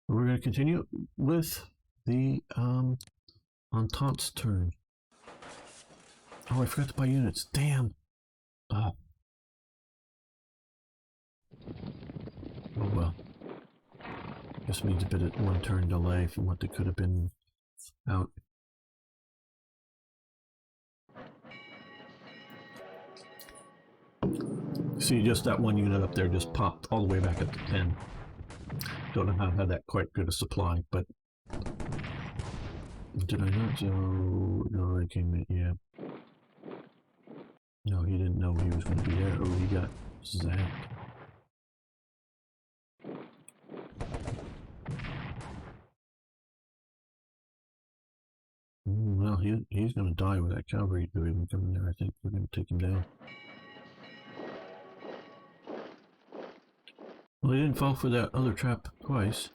We're going to continue with the Entente's turn. Oh, I forgot to buy units. Damn. Oh well. Just means a bit of one turn delay from what they could have been out. See, just that one unit up there just popped all the way back up to 10. Don't know how I had that quite good a supply, but did I not? So no, I came in. Yeah. No, he didn't know he was going to be there. Oh, he got zapped. Well, he's going to die with that cavalry division coming there. I think we're going to take him down. Well, he didn't fall for that other trap twice.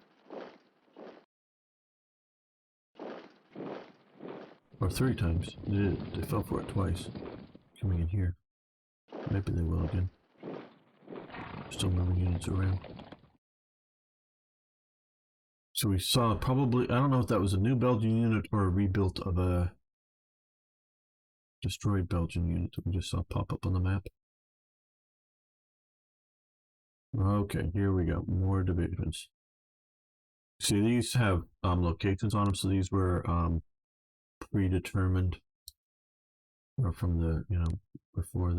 Or 3 times. They fell for it twice. Coming in here. Maybe they will again. Still moving units around. So we saw probably, I don't know if that was a new Belgian unit or a rebuilt of a destroyed Belgian unit that we just saw pop up on the map. Okay, here we go. More divisions. See, these have locations on them, so these were predetermined, or from the, you know, before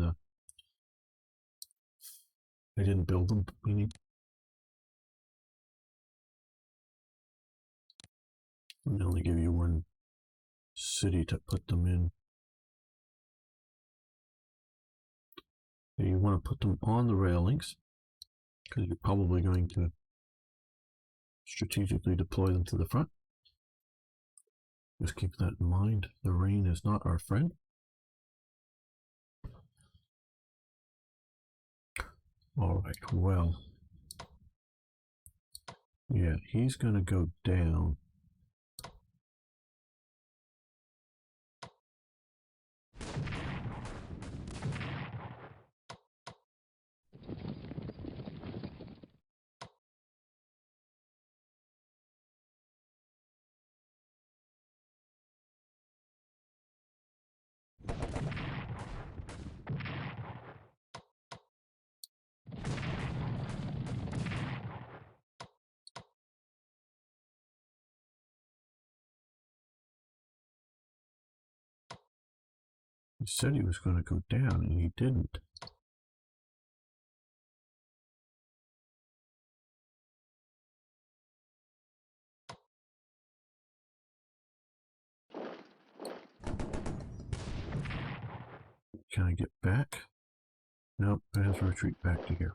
they didn't build them, meaning. And they only give you one city to put them in. You want to put them on the railings, because you're probably going to strategically deploy them to the front. Just keep that in mind. The rain is not our friend. All right, well, yeah, he's going to go down. He said he was going to go down, and he didn't. Can I get back? Nope, I have to retreat back to here.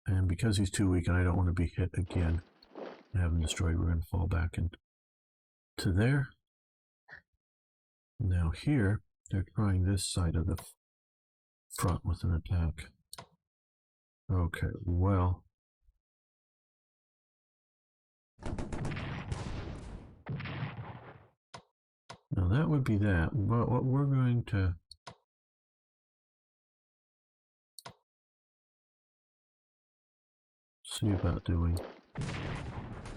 And because he's too weak and I don't want to be hit again and have him destroyed, we're going to fall back into there. Now here, they're trying this side of the front with an attack. Okay, well. Now that would be that, but what we're going to see about doing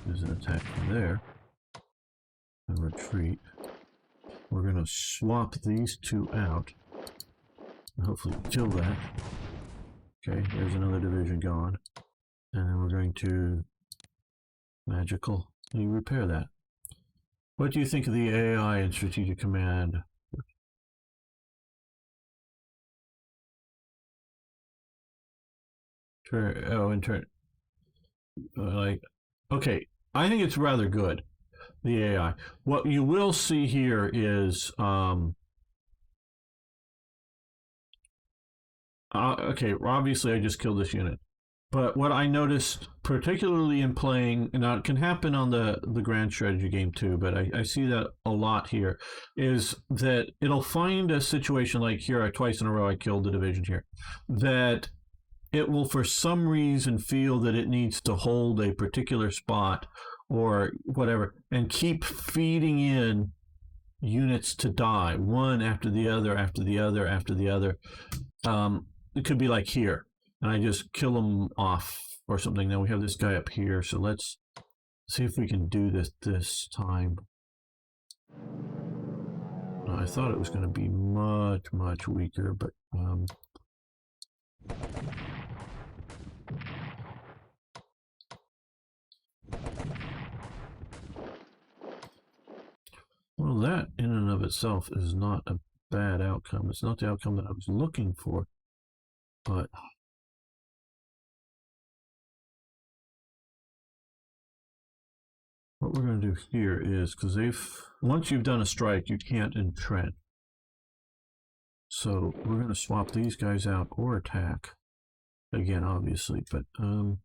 is an attack from there and retreat. We're going to swap these two out and hopefully kill that. Okay, there's another division gone. And then we're going to magically repair that. What do you think of the AI and Strategic Command? Okay, I think it's rather good, the AI. What you will see here is, okay, obviously I just killed this unit. But what I noticed, particularly in playing, now it can happen on the grand strategy game too, but I see that a lot here, is that it'll find a situation like here, twice in a row I killed the division here, that it will for some reason feel that it needs to hold a particular spot or whatever, and keep feeding in units to die, one after the other, after the other, after the other. It could be like here. and I just kill them off or something. Now we have this guy up here, so let's see if we can do this time. I thought it was going to be much weaker, but well, that in and of itself is not a bad outcome. It's not the outcome that I was looking for, but what we're going to do here is, because once you've done a strike, you can't entrench. So we're going to swap these guys out or attack again, obviously, but and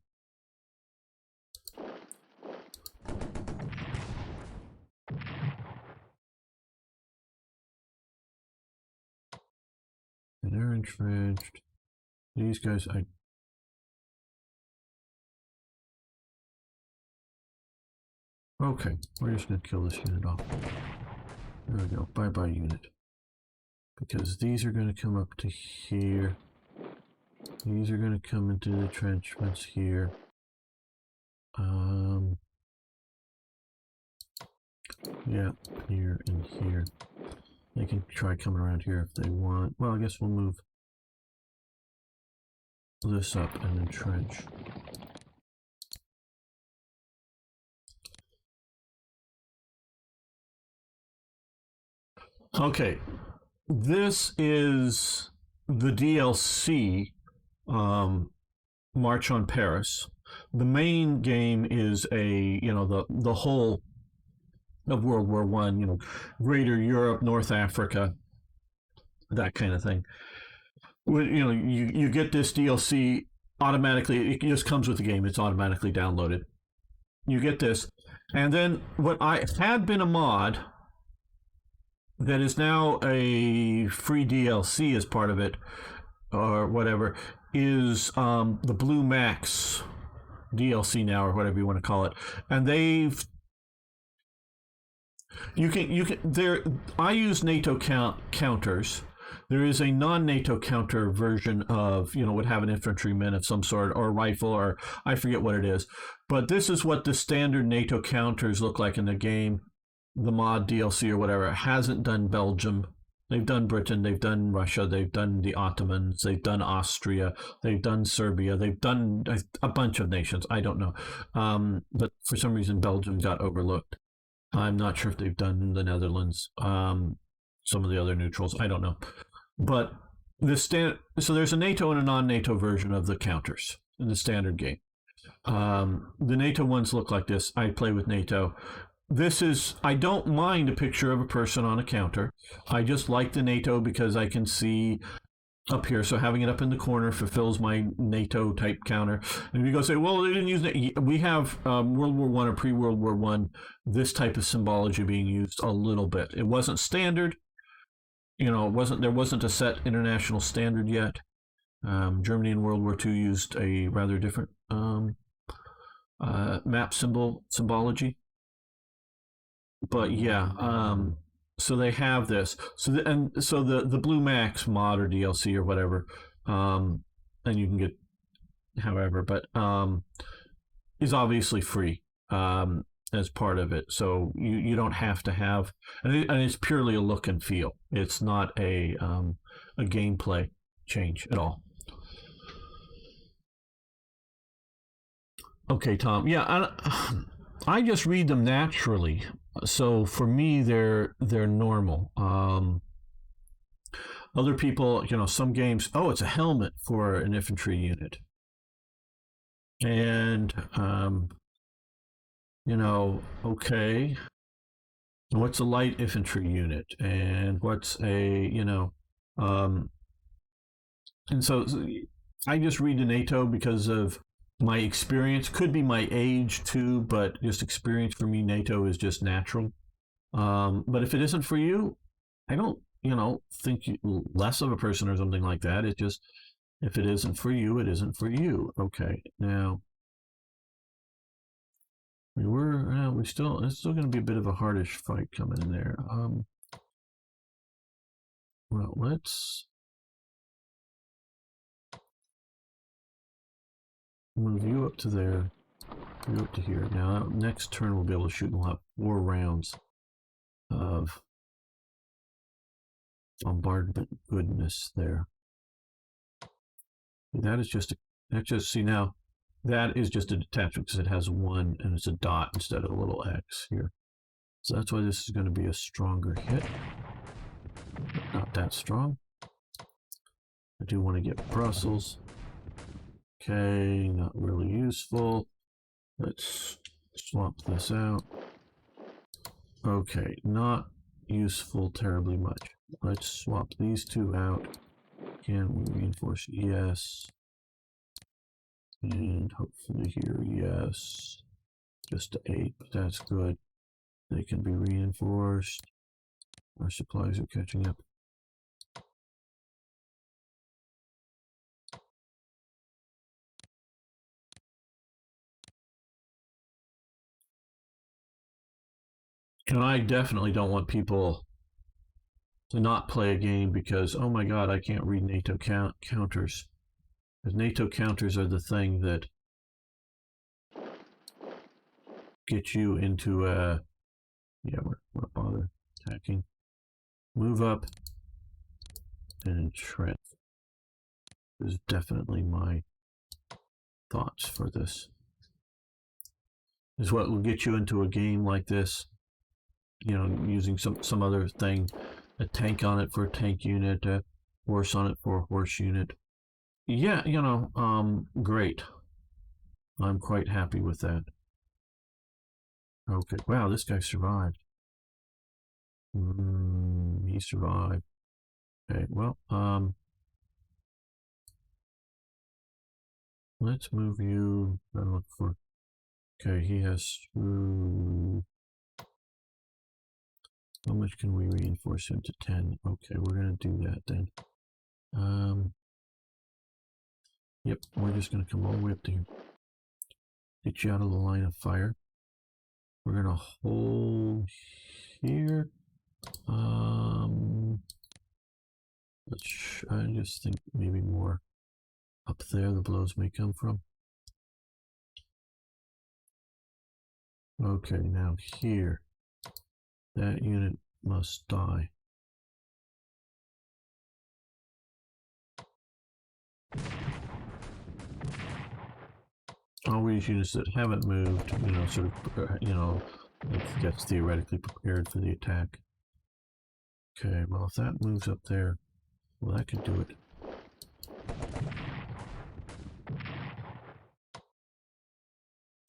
they're entrenched. These guys, okay, we're just going to kill this unit off. There we go, bye-bye unit. Because these are going to come up to here. These are going to come into the entrenchments here. Yeah, here and here. They can try coming around here if they want. Well, I guess we'll move this up and entrench. Okay, this is the DLC March on Paris. The main game is the whole of World War I, Greater Europe, North Africa, that kind of thing. You get this DLC automatically. It just comes with the game. It's automatically downloaded. You get this, and then what I had been a mod that is now a free DLC as part of it, or whatever, is the Blue Max DLC now, or whatever you want to call it. And I use NATO counters. There is a non-NATO counter version of, would have an infantryman of some sort, or a rifle, or I forget what it is. But this is what the standard NATO counters look like in the game. The mod DLC or whatever hasn't done Belgium. They've done Britain, they've done Russia, they've done the Ottomans, they've done Austria, they've done Serbia, they've done a bunch of nations. I don't know. But for some reason, Belgium got overlooked. I'm not sure if they've done the Netherlands, some of the other neutrals. I don't know. But so there's a NATO and a non-NATO version of the counters in the standard game. The NATO ones look like this. I play with NATO. I don't mind a picture of a person on a counter. I just like the NATO because I can see up here. So having it up in the corner fulfills my NATO type counter. And you go say, well, they didn't use it. We have World War I or pre-World War I, this type of symbology being used a little bit. It wasn't standard. There wasn't a set international standard yet. Germany in World War II used a rather different map symbology. But yeah, so they have this. So the Blue Max mod or DLC or whatever, and you can get however, but is obviously free as part of it. So you don't have to have, and it's purely a look and feel. It's not a gameplay change at all. Okay, Tom. Yeah, I just read them naturally. So for me, they're normal. Other people, some games. Oh, it's a helmet for an infantry unit, and okay. What's a light infantry unit, and what's and so I just read the NATO because of my experience. Could be my age too, but just experience for me, NATO is just natural. But if it isn't for you, I don't, think less of a person or something like that. It just, if it isn't for you, it isn't for you. Okay, now it's still going to be a bit of a hardish fight coming in there. Well, let's move you up to there, you up to here. Now, next turn we'll be able to shoot, and we'll have 4 rounds of bombardment goodness there. That is just see now, that is just a detachment because it has 1 and it's a dot instead of a little X here. So that's why this is going to be a stronger hit. But not that strong. I do want to get Brussels. Okay, not really useful. Let's swap this out. Okay, not useful terribly much. Let's swap these 2 out. Can we reinforce? Yes. And hopefully here, yes. Just to 8, but that's good. They can be reinforced. Our supplies are catching up. And I definitely don't want people to not play a game because, oh my god, I can't read NATO counters. Because NATO counters are the thing that get you into a... Yeah, we're not bother attacking. Move up and entrench. This is definitely my thoughts for this. This is what will get you into a game like this. You know, using some other thing. A tank on it for a tank unit, a horse on it for a horse unit. Yeah, you know, great. I'm quite happy with that. Okay, wow, this guy survived. He survived. Okay, well, let's move you. Gotta look for. Okay, he has. How much can we reinforce him to 10? Okay, we're gonna do that then. Yep, we're just gonna come all the way up to here. Get you out of the line of fire. We're gonna hold here. I just think maybe more up there the blows may come from. Okay, now here. That unit must die. Always units that haven't moved, you know, sort of, you know, it gets theoretically prepared for the attack. Okay, well, if that moves up there, well, that could do it.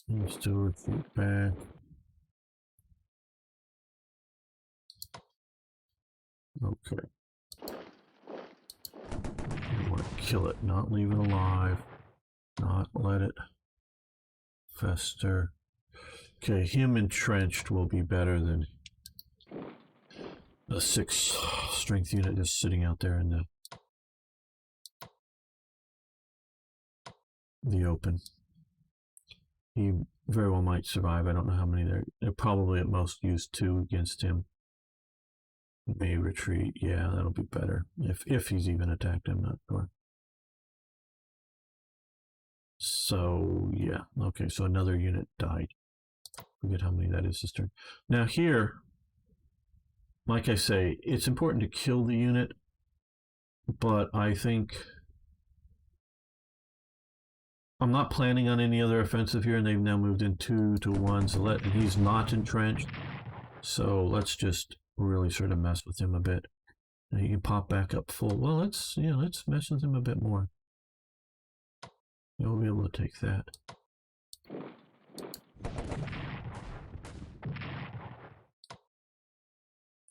You still retreat back. Okay. You want to kill it, not leave it alive, not let it fester. Okay, him entrenched will be better than a 6 strength unit just sitting out there in the open. He very well might survive. I don't know how many there. They're probably at most used 2 against him. May retreat. Yeah, that'll be better. If he's even attacked, I'm not sure. So, yeah. Okay, so another unit died. Forget how many that is this turn. Now here, like I say, it's important to kill the unit, but I think I'm not planning on any other offensive here, and they've now moved in 2 to 1, so and he's not entrenched. So let's just really sort of mess with him a bit. And you can pop back up full. Well, let's mess with him a bit more. We'll be able to take that.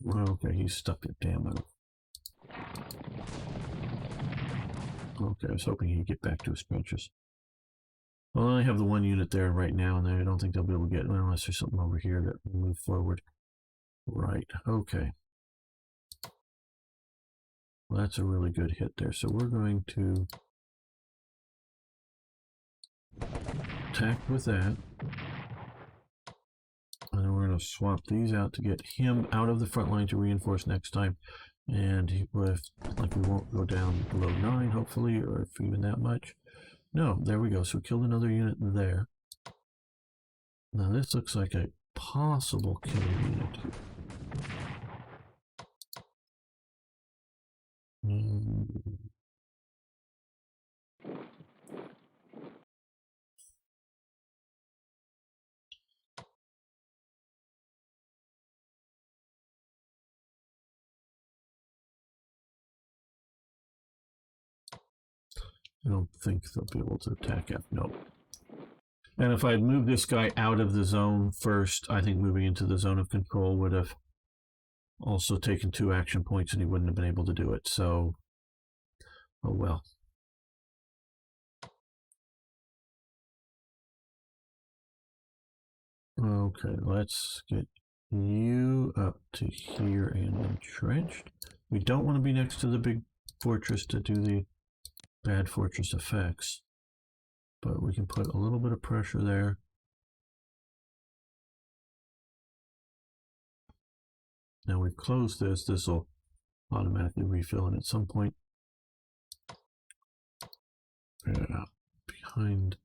Okay, he's stuck at damn it. Okay, I was hoping he'd get back to his trenches. Well, I have the 1 unit there right now, and I don't think they'll be able to get it unless there's something over here that will move forward. Right, okay. Well, that's a really good hit there. So we're going to attack with that. And then we're going to swap these out to get him out of the front line to reinforce next time. And like we won't go down below 9, hopefully, or if even that much. No, there we go. So we killed another unit there. Now this looks like a possible kill unit. I don't think they'll be able to attack F. Nope. And if I had moved this guy out of the zone first, I think moving into the zone of control would have also taken 2 action points and he wouldn't have been able to do it. So, oh well. Okay, let's get you up to here and entrenched. We don't want to be next to the big fortress to do the bad fortress effects, but we can put a little bit of pressure there. Now we've closed this. This will automatically refill, and at some point, behind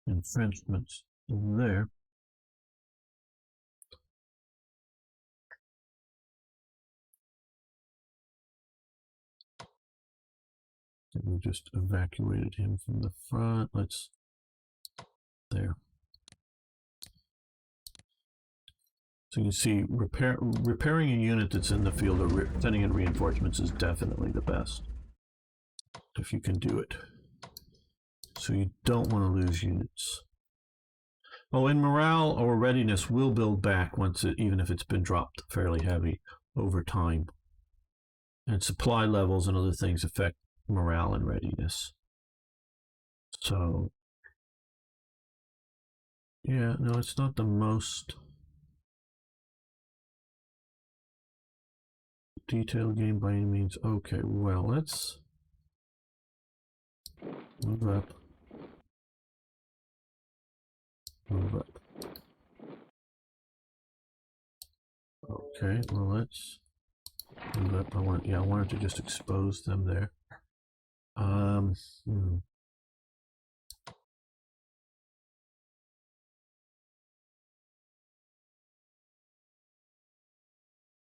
entrenchments there. We just evacuated him from the front. Let's there. So you can see repairing a unit that's in the field or sending in reinforcements is definitely the best if you can do it. So you don't want to lose units. Oh, and morale or readiness will build back once it, even if it's been dropped fairly heavy over time. And supply levels and other things affect morale and readiness. So, yeah, no, it's not the most detailed game by any means. Okay, well, let's move up. Move up. Okay, well, let's move up. I wanted to just expose them there.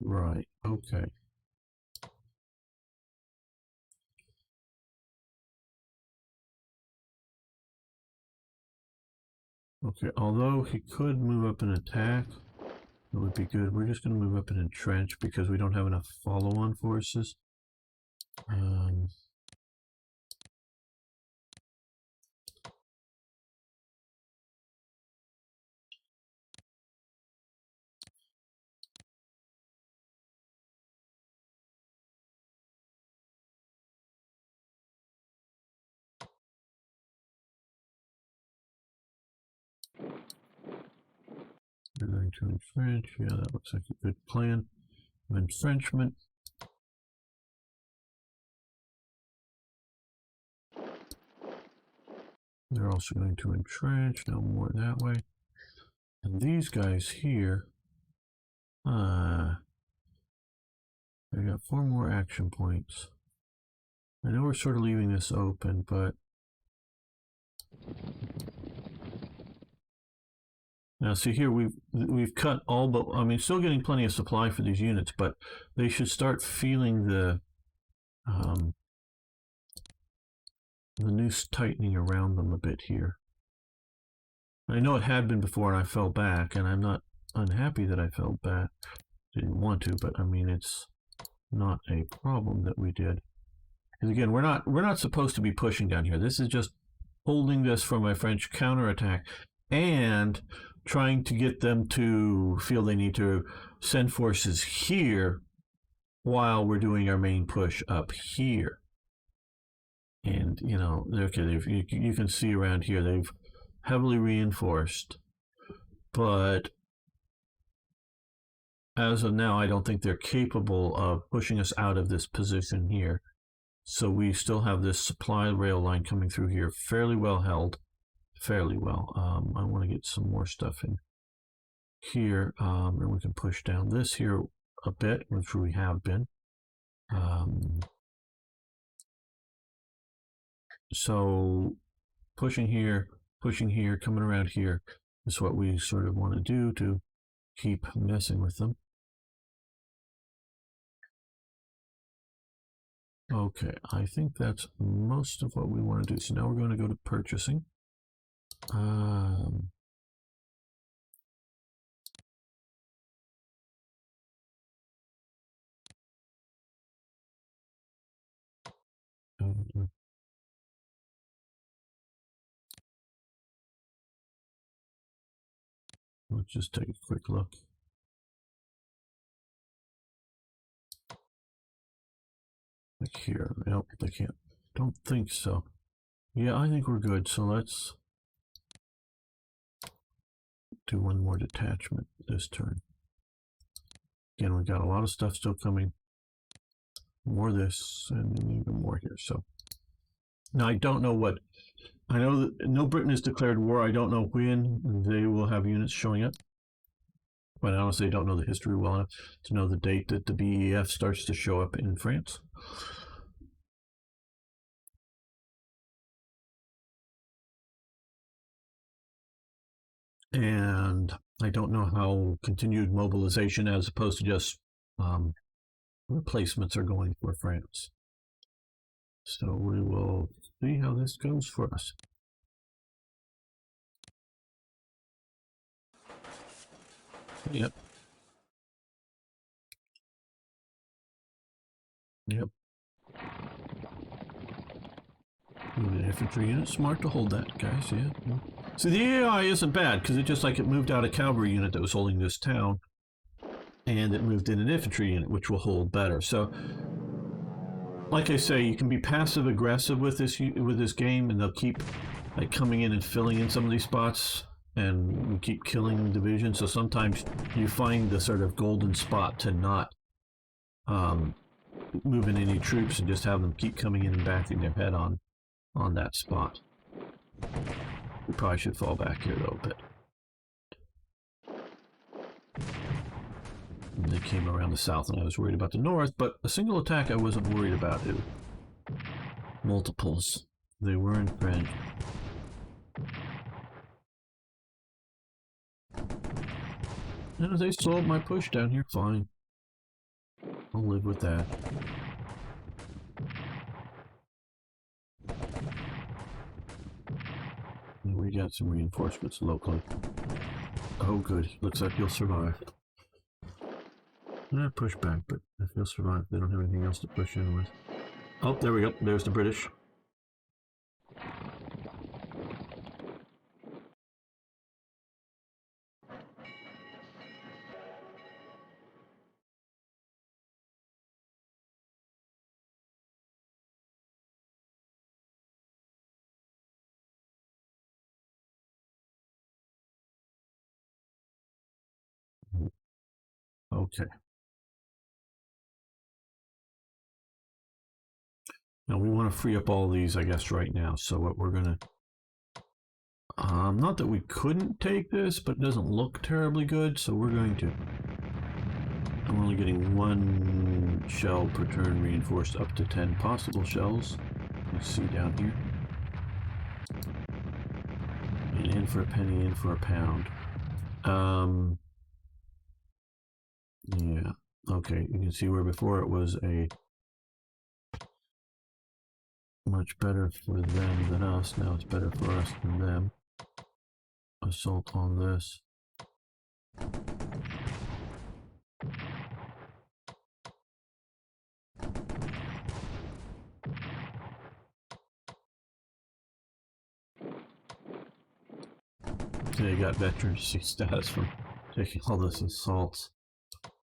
Right, okay. Okay, although he could move up and attack, it would be good. We're just going to move up and entrench because we don't have enough follow-on forces. We're going to entrench. Yeah, that looks like a good plan. Entrenchment. They're also going to entrench. No more that way. And these guys here, they got 4 more action points. I know we're sort of leaving this open, but now see here we've cut all but, I mean, still getting plenty of supply for these units, but they should start feeling the noose tightening around them a bit here. I know it had been before and I fell back, and I'm not unhappy that I fell back. Didn't want to, but I mean, it's not a problem that we did. Because again, we're not supposed to be pushing down here. This is just holding this for my French counterattack and trying to get them to feel they need to send forces here while we're doing our main push up here. And, you know, okay, you can see around here, they've heavily reinforced. But as of now, I don't think they're capable of pushing us out of this position here. So we still have this supply rail line coming through here, fairly well held. Fairly well. I want to get some more stuff in here, and we can push down this here a bit, which we have been. So pushing here, coming around here is what we sort of want to do to keep messing with them. Okay, I think that's most of what we want to do. So now we're going to go to purchasing. Let's just take a quick look. Like here, nope, they can't. Don't think so. Yeah, I think we're good. So let's do one more detachment this turn. Again, we've got a lot of stuff still coming. More of this and even more here. So now I don't know what. I know that no Britain has declared war. I don't know when they will have units showing up. But I honestly don't know the history well enough to know the date that the BEF starts to show up in France. And I don't know how continued mobilization as opposed to just replacements are going for France. So we will see how this goes for us. Yep. Yep. An infantry unit, smart to hold that, guys. Yeah. See, the AI isn't bad because it just like it moved out a cavalry unit that was holding this town, and it moved in an infantry unit, which will hold better. So, like I say, you can be passive aggressive with this game, and they'll keep like coming in and filling in some of these spots, and we keep killing divisions. So sometimes you find the sort of golden spot to not move in any troops and just have them keep coming in and backing their head on that spot. We probably should fall back here though a bit. And they came around the south and I was worried about the north, but a single attack I wasn't worried about. Multiples. They weren't French. And if they slowed my push down here, fine. I'll live with that. And we got some reinforcements locally. Oh good, looks like you'll survive. Push back, but if you'll survive, they don't have anything else to push in with. Oh, there we go, there's the British. Okay. Now we want to free up all these, I guess, right now. So what we're gonna, not that we couldn't take this, but it doesn't look terribly good. So we're going to. I'm only getting one shell per turn reinforced up to 10 possible shells. You see down here. And in for a penny, in for a pound. Yeah. Okay, you can see where before it was a much better for them than us. Now it's better for us than them. Assault on this. They got veterancy status from taking all this assaults.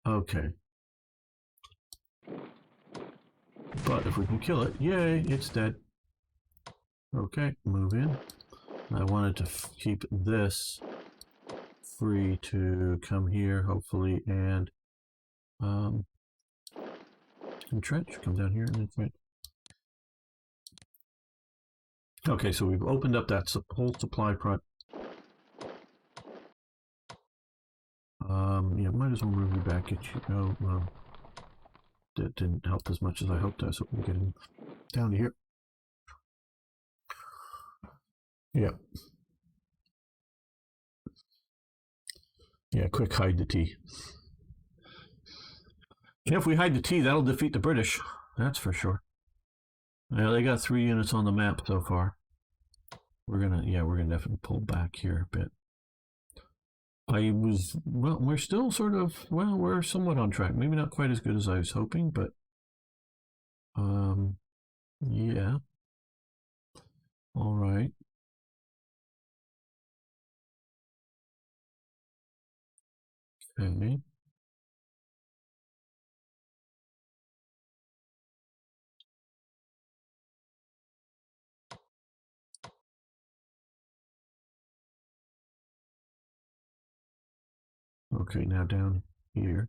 Okay. But if we can kill it, yay, it's dead. Okay, move in. I wanted to keep this free to come here, hopefully, and entrench, come down here and entrench. Okay, so we've opened up that whole supply front. Yeah, might as well move you back. Get you go. Well, that didn't help as much as I hoped. I was hoping to get him down to here. Yeah. Yeah, quick hide the T. Yeah, if we hide the T, that'll defeat the British. That's for sure. Yeah, they got 3 units on the map so far. We're gonna definitely pull back here a bit. We're still sort of, we're somewhat on track. Maybe not quite as good as I was hoping, but, yeah. All right. Okay. Okay, now down here.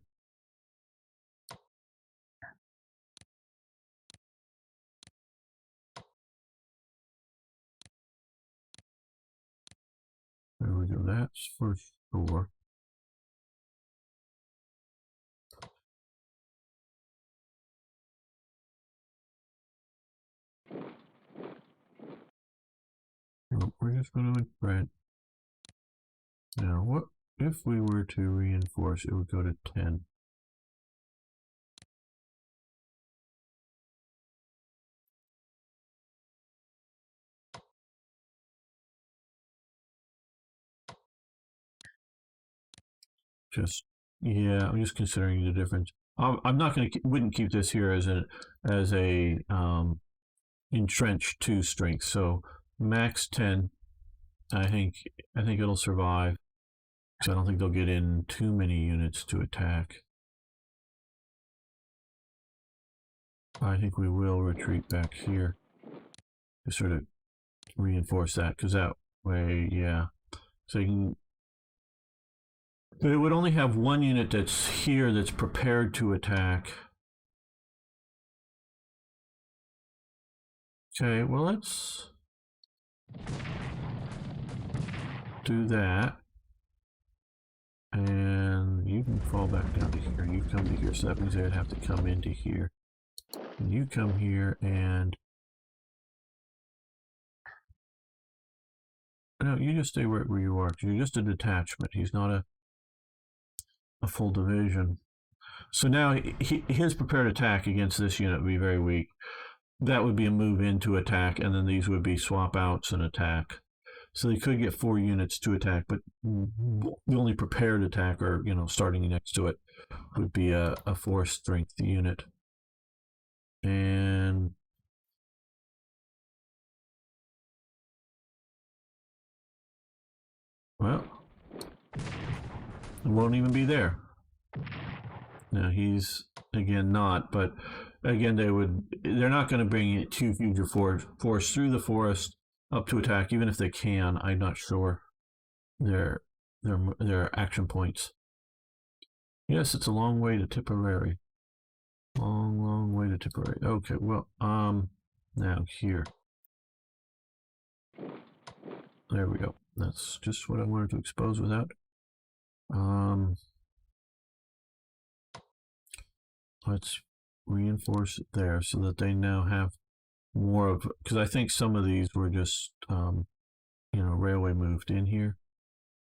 There we go. That's for sure. We're just going to print. Now, what if we were to reinforce? It would go to 10. I'm just considering the difference. I'm not going to wouldn't keep this here as a entrenched 2 strength. So max 10. I think it'll survive. So I don't think they'll get in too many units to attack. I think we will retreat back here to sort of reinforce that, because that way, yeah. So you can. But it would only have 1 unit that's here that's prepared to attack. Okay, well, let's do that. And you can fall back down to here. You come to here, so that means they'd have to come into here. And you come here, and no, you just stay where you are. You're just a detachment. He's not a full division. So now his prepared attack against this unit would be very weak. That would be a move into attack, and then these would be swap outs and attack. So they could get 4 units to attack, but the only prepared attack, or starting next to it, would be a 4 strength unit. And well, it won't even be there. Now he's again not, but again they're not going to bring 2 future force through the forest up to attack, even if they can. I'm not sure their action points. Yes, it's a long way to Tipperary. Long way to Tipperary. Okay, well, now here. There we go. That's just what I wanted to expose without. Let's reinforce it there so that they now have more of, because I think some of these were just, railway moved in here.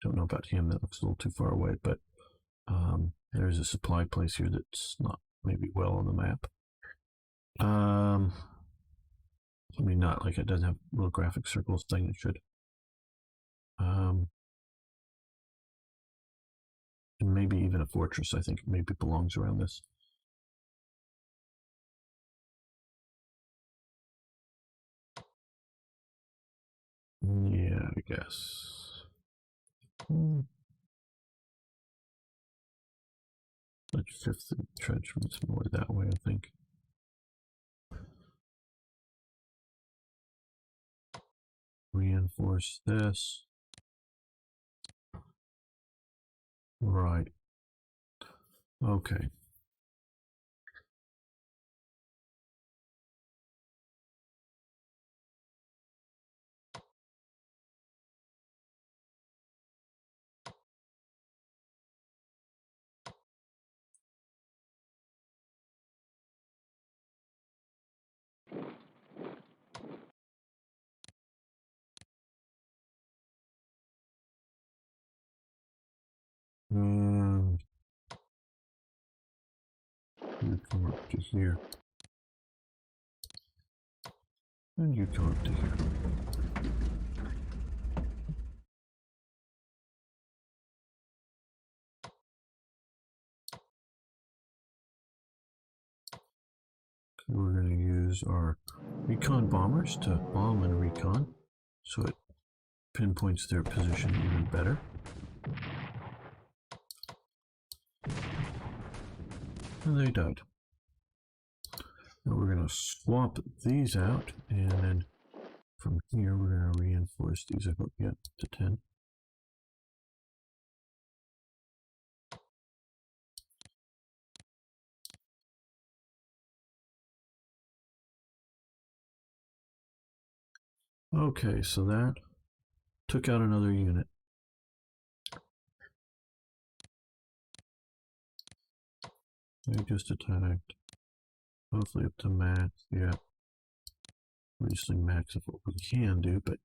Don't know about him. That looks a little too far away, but there's a supply place here that's not maybe well on the map. I mean, not like it doesn't have little graphic circles thing. It should. And maybe even a fortress. I think maybe belongs around this. Yeah, I guess. Let's shift the entrenchments more that way, I think. Reinforce this. Right. Okay. you come up to here. And you come up to here. We're going to use our recon bombers to bomb and recon, so it pinpoints their position even better. And they died. Now we're going to swap these out, and then from here we're going to reinforce these. I hope we get to 10. Okay, so that took out another unit. They just attacked. Hopefully up to max. Yeah. Obviously max of what we can do, but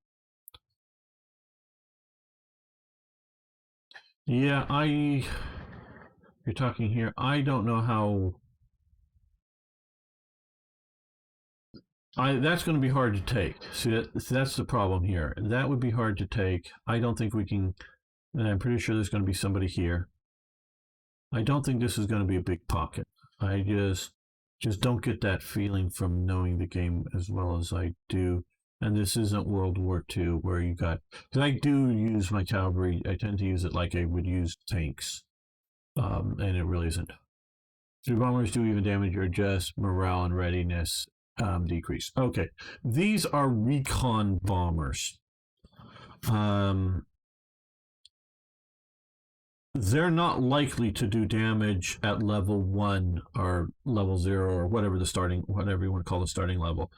yeah, you're talking here. I don't know how. That's going to be hard to take. See, that's the problem here. That would be hard to take. I don't think we can, and I'm pretty sure there's going to be somebody here. I don't think this is going to be a big pocket. I just don't get that feeling from knowing the game as well as I do. And this isn't World War II where you got, because I do use my cavalry. I tend to use it like I would use tanks, and it really isn't. So bombers do even damage or just morale and readiness decrease. Okay, these are recon bombers. They're not likely to do damage at level 1 or level 0 or whatever you want to call the starting level.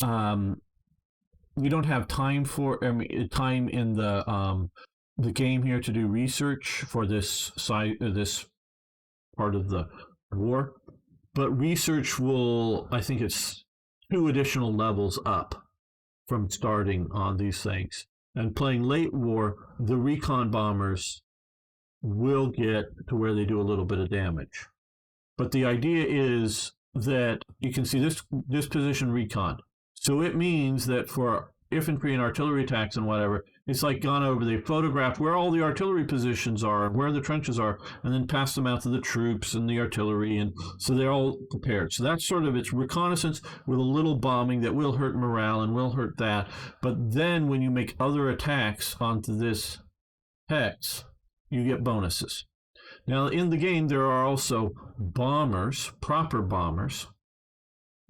We don't have time time in the game here to do research for this this part of the war. But research will, I think it's 2 additional levels up from starting on these things. And playing late war, the recon bombers will get to where they do a little bit of damage. But the idea is that you can see this position recon. So it means that for infantry and artillery attacks and whatever, it's like gone over, they photographed where all the artillery positions are and where the trenches are, and then pass them out to the troops and the artillery, and so they're all prepared. So that's sort of its reconnaissance with a little bombing that will hurt morale and will hurt that. But then when you make other attacks onto this hex, you get bonuses. Now in the game there are also bombers, proper bombers,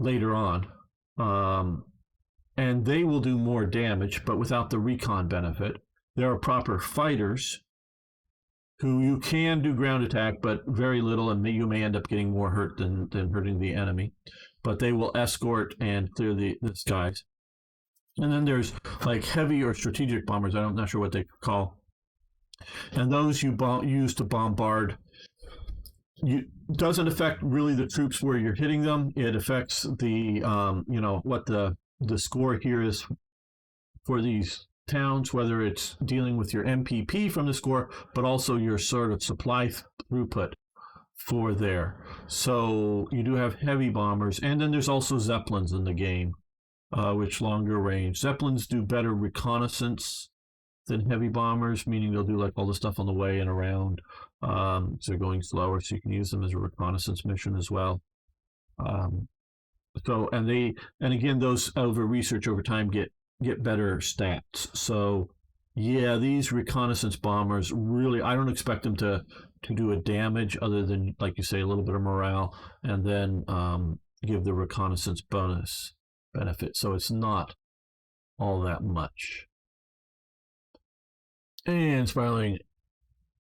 later on. And they will do more damage, but without the recon benefit. There are proper fighters who you can do ground attack, but very little, and you may end up getting more hurt than hurting the enemy. But they will escort and clear the skies. And then there's like heavy or strategic bombers. I'm not sure what they call. And those you use to bombard. Doesn't affect really the troops where you're hitting them. It affects the what the score here is for these towns, whether it's dealing with your MPP from the score, but also your sort of supply throughput for there. So you do have heavy bombers, and then there's also Zeppelins in the game, which longer range. Zeppelins do better reconnaissance than heavy bombers, meaning they'll do like all the stuff on the way and around. So they're going slower, so you can use them as a reconnaissance mission as well. And again, those over research over time get better stats. So yeah, these reconnaissance bombers really, I don't expect them to do a damage other than, like you say, a little bit of morale, and then give the reconnaissance bonus benefit. So it's not all that much. And finally,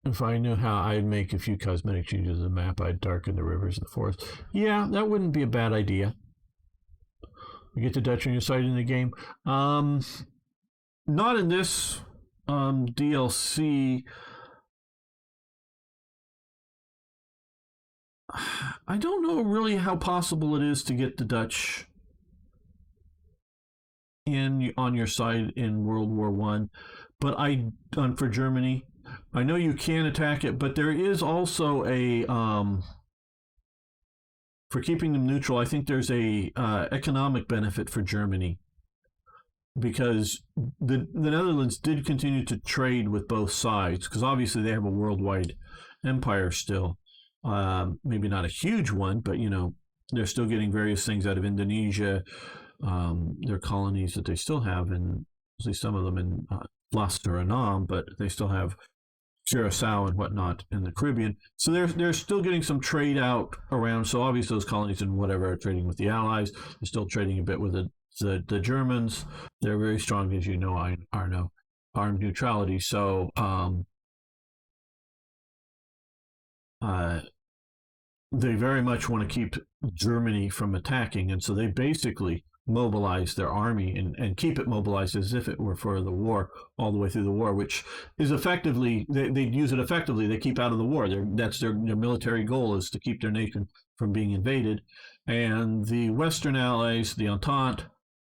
if I knew how, I'd make a few cosmetic changes to the map. I'd darken the rivers and the forests. Yeah, that wouldn't be a bad idea. You get the Dutch on your side in the game. Not in this DLC. I don't know really how possible it is to get the Dutch on your side in World War I, but for Germany, I know you can attack it, but there is also a for keeping them neutral, I think there's a economic benefit for Germany because the Netherlands did continue to trade with both sides because obviously they have a worldwide empire still. Maybe not a huge one, but they're still getting various things out of Indonesia. Their colonies that they still have, and at least some of them in Flanders and Nam, but they still have Curacao and whatnot in the Caribbean. So they're still getting some trade out around. So obviously those colonies and whatever are trading with the Allies. They're still trading a bit with the Germans. They're very strong, as you know, armed neutrality. So they very much want to keep Germany from attacking, and so they basically mobilize their army and keep it mobilized as if it were for the war all the way through the war, which is effectively they use it effectively. They keep out of the war. That's their military goal, is to keep their nation from being invaded. And the Western allies, the Entente,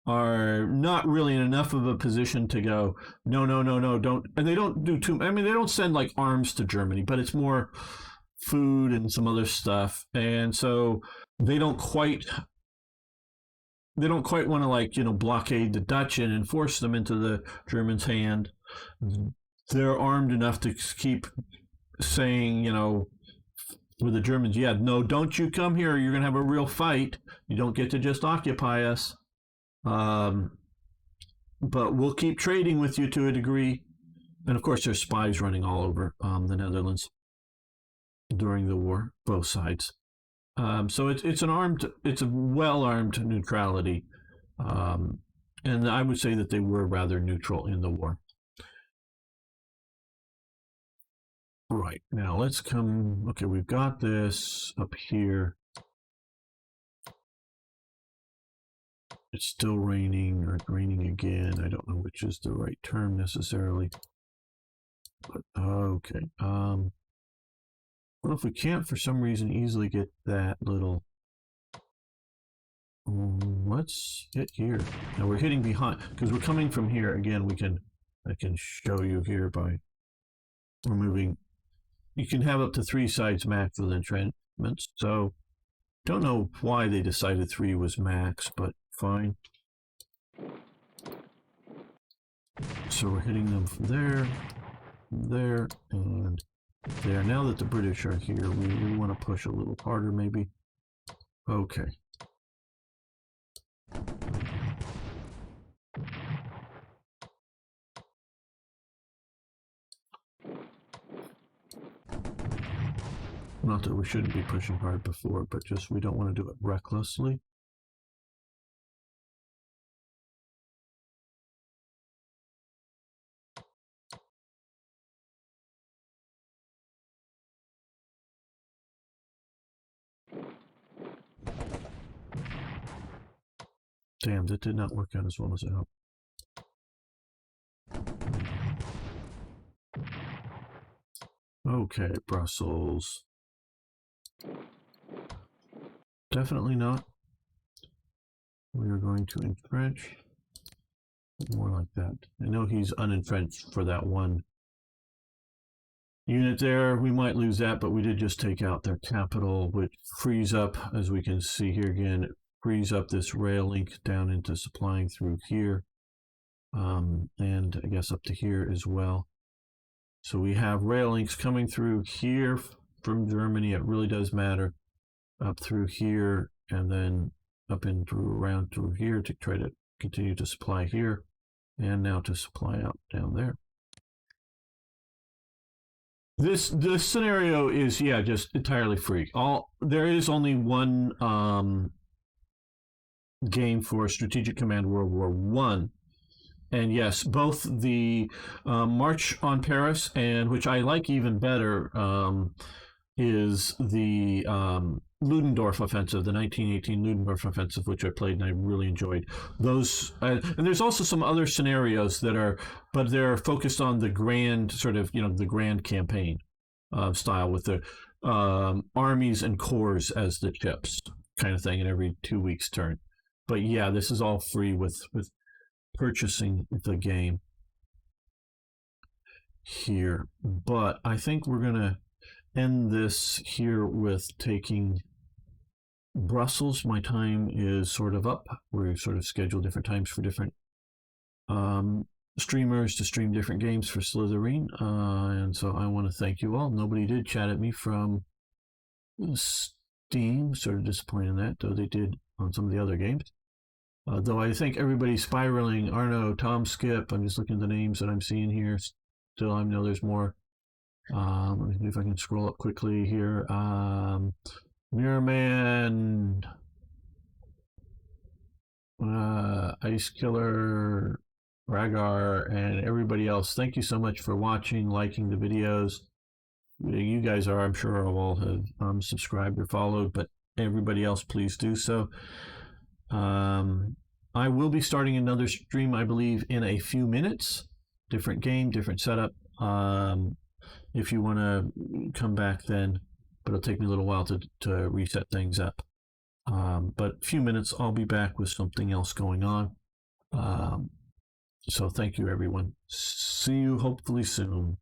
are not really in enough of a position to go, no, don't. And they don't do too. I mean, they don't send like arms to Germany, but it's more food and some other stuff. And so they don't quite want to blockade the Dutch and force them into the Germans' hand. They're armed enough to keep saying, with the Germans, yeah, no, don't you come here. You're going to have a real fight. You don't get to just occupy us. But we'll keep trading with you to a degree. And of course, there's spies running all over the Netherlands during the war, both sides. So it's a well-armed neutrality, and I would say that they were rather neutral in the war. Right, now let's come. Okay, we've got this up here. It's still raining, or raining again. I don't know which is the right term necessarily. But okay. Well, if we can't for some reason easily get that little, let's hit here. Now we're hitting behind because we're coming from here again. I can show you here by removing. You can have up to 3 sides max with entrenchments. So don't know why they decided 3 was max, but fine. So we're hitting them from there, and there. Now that the British are here, we want to push a little harder, maybe. Okay. Not that we shouldn't be pushing hard before, but just we don't want to do it recklessly. Damn, that did not work out as well as I hoped. Okay, Brussels. Definitely not. We are going to entrench. More like that. I know he's unentrenched for that one unit there. We might lose that, but we did just take out their capital, which frees up, as we can see here again, it frees up this rail link down into supplying through here. And I guess up to here as well. So we have rail links coming through here from Germany. It really does matter. Up through here and then up and through around through here to try to continue to supply here, and now to supply out down there. This scenario is just entirely free. There is only one game for Strategic Command World War One. And yes, both the March on Paris, and which I like even better, is the Ludendorff offensive, the 1918 Ludendorff offensive, which I played and I really enjoyed. Those, and there's also some other scenarios that are, but they're focused on the grand sort of, the grand campaign style with the armies and corps as the chips kind of thing in every 2 weeks turn. But yeah, this is all free with purchasing the game here. But I think we're gonna end this here with taking Brussels, my time is sort of up. We're sort of scheduled different times for different streamers to stream different games for Slytherin. And so I want to thank you all. Nobody did chat at me from Steam. Sort of disappointed in that, though they did on some of the other games. Though I think everybody's spiraling. Arno, Tom, Skip. I'm just looking at the names that I'm seeing here. Still, I know there's more. Let me see if I can scroll up quickly here. Mirrorman, Ice Killer, Ragar, and everybody else. Thank you so much for watching, liking the videos. You guys are, I'm sure, all have subscribed or followed, but everybody else, please do so. I will be starting another stream, I believe, in a few minutes. Different game, different setup. If you want to come back then, but it'll take me a little while to reset things up. But a few minutes, I'll be back with something else going on. So thank you, everyone. See you hopefully soon.